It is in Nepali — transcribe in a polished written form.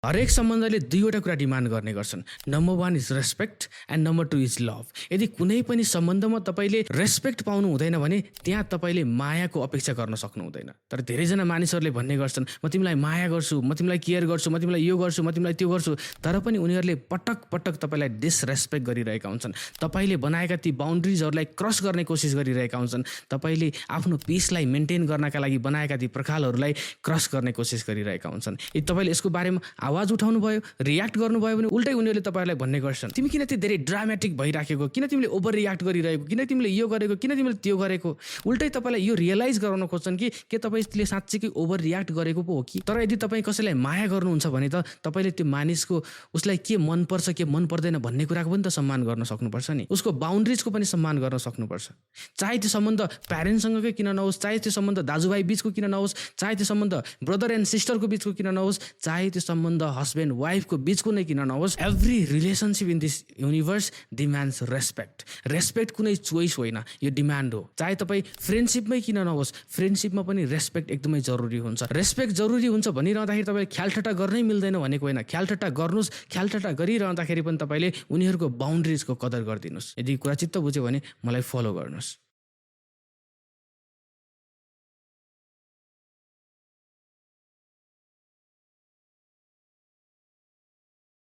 हरेक सम्बन्धले दुईवटा कुरा डिमान्ड गर्ने गर्छन्। Number 1 is respect and number 2 is love. यदि कुनै पनि सम्बन्धमा तपाईँले रेस्पेक्ट पाउनु हुँदैन भने त्यहाँ तपाईँले मायाको अपेक्षा गर्न सक्नु हुँदैन। तर धेरैजना मानिसहरूले भन्ने गर्छन्, म तिमीलाई माया गर्छु, म तिमीलाई केयर गर्छु, म तिमीलाई यो गर्छु, म तिमीलाई त्यो गर्छु, तर पनि उनीहरूले पटक पटक तपाईँलाई डिसरेस्पेक्ट गरिरहेका हुन्छन्। तपाईँले बनाएका ती बााउन्ड्रिजहरूलाई क्रस गर्ने कोसिस गरिरहेका हुन्छन्। तपाईँले आफ्नो पिसलाई मेन्टेन गर्नका लागि बनाएका ती पर्खालहरूलाई क्रस गर्ने कोसिस गरिरहेका हुन्छन्। यदि तपाईँले यसको बारेमा आवाज उठाउनु भयो, रियाक्ट गर्नुभयो भने उल्टै उनीहरूले तपाईँलाई भन्ने गर्छन्, तिमी किन त्यति धेरै ड्रामेटिक भइराखेको, किन तिमीले ओभर रियाक्ट गरिरहेको, किन तिमीले यो गरेको, किन तिमीले त्यो गरेको। उल्टै तपाईँलाई यो रियलाइज गराउन खोज्छन् कि के तपाईँले साँच्चीकै ओभर रियाक्ट गरेको पो हो कि। तर यदि तपाईँ कसैलाई माया गर्नुहुन्छ भने त तपाईँले त्यो मानिसको उसलाई के मनपर्छ के मन पर्दैन भन्ने कुराको पनि त सम्मान गर्न सक्नुपर्छ नि। उसको बााउन्ड्रिजको पनि सम्मान गर्न सक्नुपर्छ। चाहे त्यो सम्बन्ध प्यारेन्ट्ससँगकै किन नहोस्, चाहे त्यो सम्बन्ध दाजुभाइ बिचको किन नहोस्, चाहे त्यो सम्बन्ध ब्रदर एन्ड सिस्टरको बिचको किन नहोस्, चाहे त्यो सम्बन्ध हस्बेन्ड वाइफको बिचको नै किन नहोस्, every relationship in this universe demands respect. Respect कुनै चोइस होइन, यो डिमान्ड हो। चाहे तपाईँ फ्रेन्डसिपमै किन नहोस्, फ्रेन्डसिपमा पनि रेस्पेक्ट एकदमै जरुरी हुन्छ। रेस्पेक्ट जरुरी हुन्छ भनिरहँदाखेरि तपाईँले ख्यालठट्टा गर्नै मिल्दैन भनेको होइन। ख्यालठट्टा गर्नुहोस्, ख्यालठट्टा गरिरहँदाखेरि पनि तपाईँले उनीहरूको बााउन्ड्रिजको कदर गरिदिनुहोस्। यदि कुरा चित्त बुझ्यो भने मलाई फलो गर्नुहोस्।